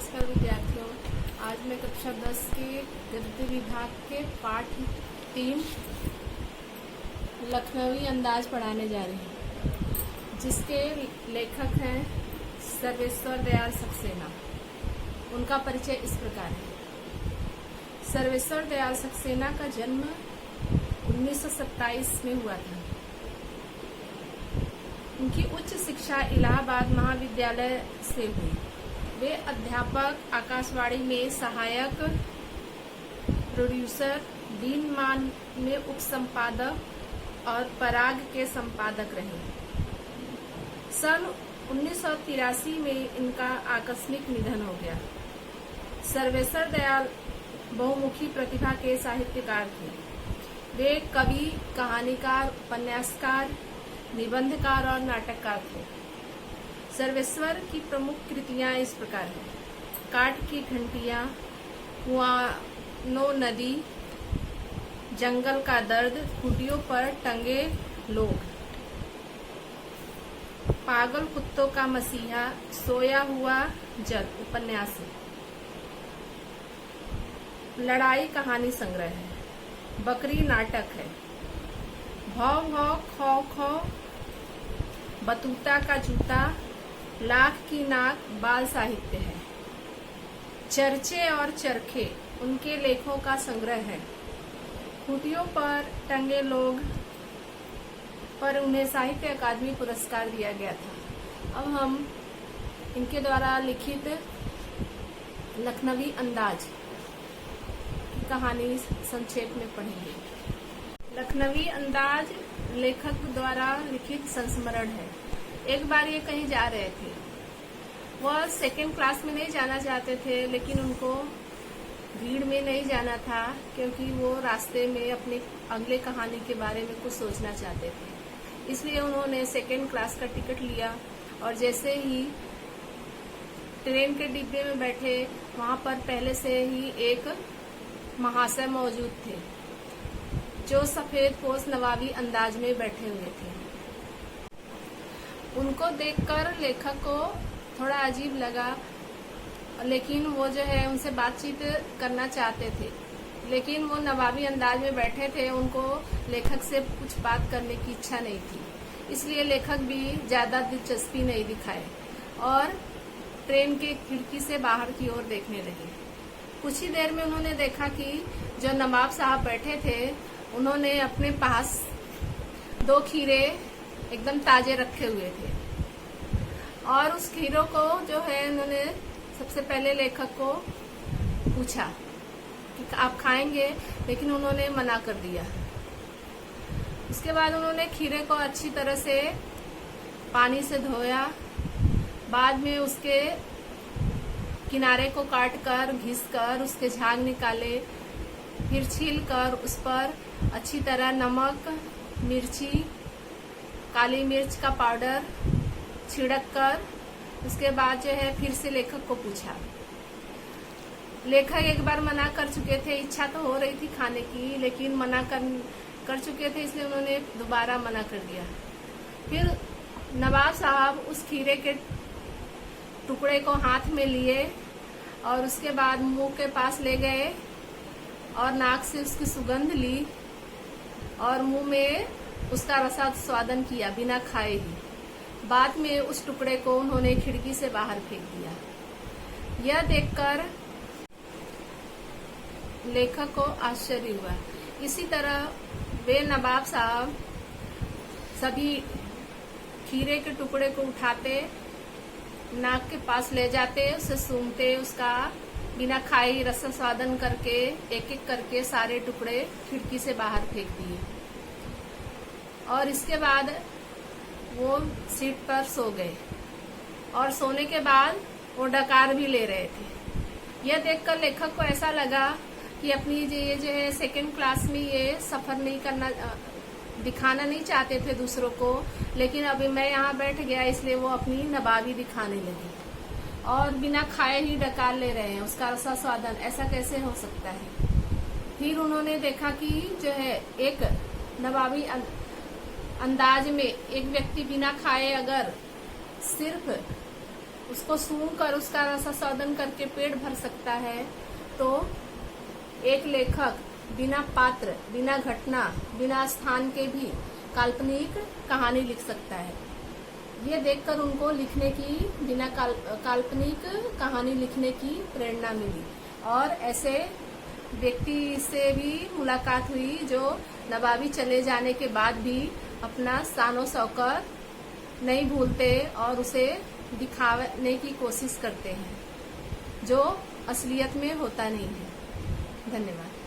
नमस्कार विद्यार्थियों। आज मैं कक्षा 10 के गद्य विभाग के पाठ 3 लखनवी अंदाज पढ़ाने जा रही हूँ, जिसके लेखक हैं सर्वेश्वर दयाल सक्सेना। उनका परिचय इस प्रकार है। सर्वेश्वर दयाल सक्सेना का जन्म 1927 में हुआ था। उनकी उच्च शिक्षा इलाहाबाद महाविद्यालय से हुई। वे अध्यापक, आकाशवाणी में सहायक प्रोड्यूसर, दिनमान में उप संपादक और पराग के संपादक रहे। सन 1983 में इनका आकस्मिक निधन हो गया। सर्वेश्वर दयाल बहुमुखी प्रतिभा के साहित्यकार थे। वे कवि, कहानीकार, उपन्यासकार, निबंधकार और नाटककार थे। सर्वेश्वर की प्रमुख कृतियां इस प्रकार हैं: काठ की घंटियां, कुआनो नदी, जंगल का दर्द, खूंटियों पर टंगे लोग, पागल कुत्तों का मसीहा, सोया हुआ जग उपन्यास है। लड़ाई कहानी संग्रह है। बकरी नाटक है। भौ भौ खौ खौ, बतूता का जूता, लाख की नाक बाल साहित्य है। चर्चे और चरखे उनके लेखों का संग्रह है। खूंटियों पर टंगे लोग पर उन्हें साहित्य अकादमी पुरस्कार दिया गया था। अब हम इनके द्वारा लिखित लखनवी अंदाज की कहानी संक्षेप में पढ़ेंगे। लखनवी अंदाज लेखक द्वारा लिखित संस्मरण है। एक बार ये कहीं जा रहे थे। वह सेकेंड क्लास में नहीं जाना चाहते थे, लेकिन उनको भीड़ में नहीं जाना था, क्योंकि वो रास्ते में अपनी अगले कहानी के बारे में कुछ सोचना चाहते थे। इसलिए उन्होंने सेकेंड क्लास का टिकट लिया और जैसे ही ट्रेन के डिब्बे में बैठे, वहां पर पहले से ही एक महाशय मौजूद थे, जो सफेद पोश नवाबी अंदाज में बैठे हुए थे। उनको देखकर लेखक को थोड़ा अजीब लगा, लेकिन वो जो है उनसे बातचीत करना चाहते थे, लेकिन वो नवाबी अंदाज में बैठे थे। उनको लेखक से कुछ बात करने की इच्छा नहीं थी, इसलिए लेखक भी ज्यादा दिलचस्पी नहीं दिखाए और ट्रेन के खिड़की से बाहर की ओर देखने लगे। कुछ ही देर में उन्होंने देखा कि जो नवाब साहब बैठे थे, उन्होंने अपने पास 2 खीरे एकदम ताजे रखे हुए थे और उस खीरों को जो है उन्होंने सबसे पहले लेखक को पूछा कि आप खाएंगे, लेकिन उन्होंने मना कर दिया। उसके बाद उन्होंने खीरे को अच्छी तरह से पानी से धोया। बाद में उसके किनारे को काटकर, घिसकर उसके झाग निकाले, फिर छीलकर उस पर अच्छी तरह नमक, मिर्ची, काली मिर्च का पाउडर छिड़क कर उसके बाद जो है फिर से लेखक को पूछा। लेखक एक बार मना कर चुके थे, इच्छा तो हो रही थी खाने की, लेकिन मना कर चुके थे, इसलिए उन्होंने दोबारा मना कर दिया। फिर नवाब साहब उस खीरे के टुकड़े को हाथ में लिए और उसके बाद मुंह के पास ले गए और नाक से उसकी सुगंध ली और मुंह में उसका रसास्वादन किया बिना खाए ही। बाद में उस टुकड़े को उन्होंने खिड़की से बाहर फेंक दिया। यह देखकर लेखक को आश्चर्य हुआ। इसी तरह वे नवाब साहब सभी खीरे के टुकड़े को उठाते, नाक के पास ले जाते, उसे सूंघते, उसका बिना खाए रसास्वादन करके एक एक करके सारे टुकड़े खिड़की से बाहर फेंक दिए और इसके बाद वो सीट पर सो गए और सोने के बाद वो डकार भी ले रहे थे। यह देखकर लेखक को ऐसा लगा कि अपनी ये जो है सेकेंड क्लास में ये सफर नहीं करना, दिखाना नहीं चाहते थे दूसरों को, लेकिन अभी मैं यहाँ बैठ गया, इसलिए वो अपनी नवाबी दिखाने लगे और बिना खाए ही डकार ले रहे हैं। उसका रसास्वादन ऐसा कैसे हो सकता है? फिर उन्होंने देखा कि जो है एक नवाबी अंदाज में एक व्यक्ति बिना खाए अगर सिर्फ उसको सूंघ कर उसका रसास्वादन करके पेट भर सकता है, तो एक लेखक बिना पात्र, बिना घटना, बिना स्थान के भी काल्पनिक कहानी लिख सकता है। ये देखकर उनको लिखने की, बिना काल्पनिक कहानी लिखने की प्रेरणा मिली। और ऐसे व्यक्ति से भी मुलाकात हुई जो नवाबी चले जाने के बाद भी अपना शान शौकत नहीं भूलते और उसे दिखाने की कोशिश करते हैं, जो असलियत में होता नहीं है। धन्यवाद।